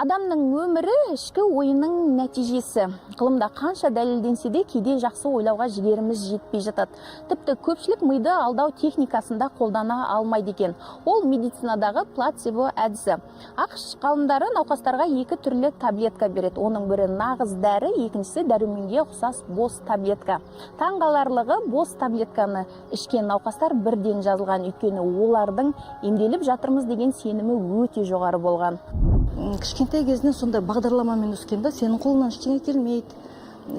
Адамның өмірі ішкі ойының нәтижесі. Ғылымда қанша дәлелденсе де кейде жақсы ойлауға жігеріміз жетпей жатады. Тіпті көпшілік миды алдау техникасында қолдана алмайды екен. Ол медицинадағы плацебо әдісі. ақш ғалымдары науқастарға екі түрлі таблетка береді. Оның бірі нағыз дәрі, екіншісі дәруменге ұқсас бос таблетка. Таңғаларлығы бос таблетканы ішкен науқастар бірден жазылған, өйткені олардың емделіп жатырмыз деген сенімі өте жоғары болған. Кішкентай кезінен сондай бағдарламамен өскенде сенің қолынан ештеңе келмейді,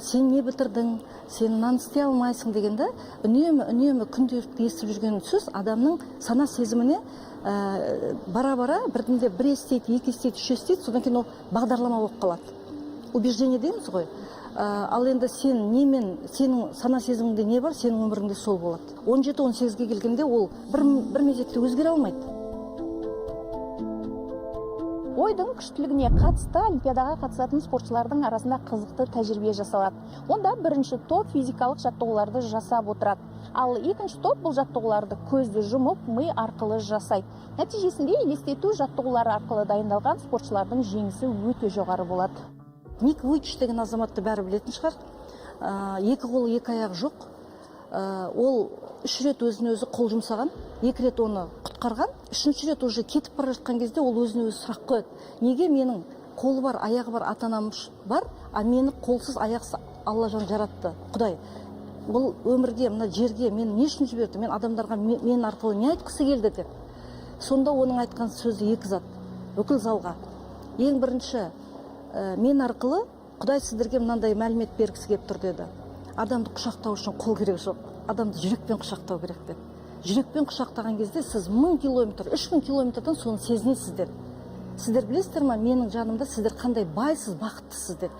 сен не бітірдің, сен мынаны істей алмайсың дегенде үнемі күнделікті естіп жүрген сөз адамның сана сезіміне бара-бара бірдеңе бір естейді, екі естейді, үш естейді, содан кейін ол бағдарлама болып қалады. Убеждение дейміз ғой. Ал енді сен немен, сенің сана сезіміңде не бар, сенің өміріңде сол болады. 17-18-ге келгенде ол бір мезетте өзгере алмайды. Ойдың күштілігіне қатысты олимпиадаға қатысатын спортшылардың арасында қызықты тәжірибе жасалады. Онда бірінші топ физикалық жаттығуларды жасап отырады. Ал екінші топ бұл жаттығуларды көзді жұмып, ми арқылы жасайды. Нәтижесінде елестету жаттығулары арқылы дайындалған спортшылардың жеңісі өте жоғары болады. Ник Вуйчич деген азаматты бәрі білетін шығар. Екі қолы, екі аяғы жоқ. Ол 3 рет өзіне өзі қол жұмсаған, 2 рет оны құтқарған, 3-ші рет уже кетіп бара жатқан кезде ол өзіне өзі сұрақ қояды. Неге менің қолы бар, аяғы бар ата-анам бар, а мені қолсыз, аяқсыз Алла жан жаратты, Құдай. Бұл өмірге, мына жерге мені не үшін жіберді? Мен адамдарға мен арқылы не айтқысы келді деп. Сонда оның айтқан сөзі екі зат, бүкіл залға. Ең бірінші, мен арқылы Құдай сіздерге мынандай мәлімет бергісі келіп тұр деді. Адамды құшақтау үшін қол керек жоқ, адамды жүрекпен құшақтау керек деді. Жүрекпен құшақтаған кезде сіз 1000 километр, 3000 километрден соны сезінесіздер. Сіздер білесіздер ма, менің жанымда сіздер қандай байсыз, бақыттысыз деді.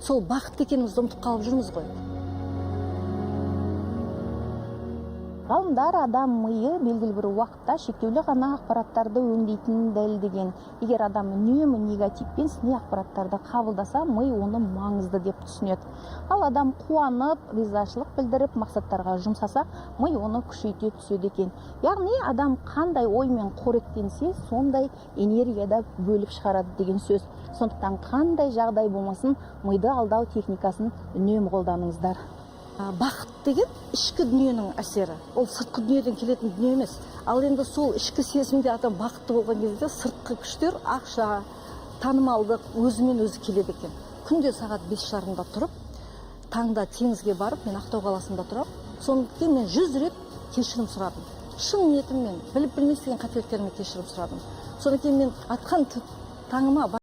Сол бақытты екенімізді ұмытып қалып жүрміз ғой. Ғалымдар адам миы белгілі бір уақытта шектеулі ғана ақпараттарды өңдейтінін дәлелдеген. Егер адам үнемі негатив пен сыни ақпараттарды қабылдаса, ми оны маңызды деп түсінеді. Ал адам қуанып, ризашылық білдіріп, мақсаттарға жұмсаса, ми оны күшейте түседі екен. Яғни адам қандай оймен қоректенсе, сондай энергияда бөліп шығарады деген сөз. Сондықтан қандай жағдай болмасын, миды алдау техникасын үнемі қолданыңыздар. Бақыт деген ішкі дүниенің әсері. Ол сыртқы дүниеден келетін дүние емес. Ал енді сол ішкі сезімде адам бақытты болған кезде сыртқы күштер, ақша, танымалдық өзімен өзі келеді екен. Күнде сағат 5:30-да тұрып, таңда теңізге барып, мен Ақтау қаласында тұрамын. Сондықтан мен 100 рет кешірім сұрадым. Шын ниетіммен, біліп-білмес деген қателіктеріме кешірім сұрадым. Содан кейін мен атқан таңыма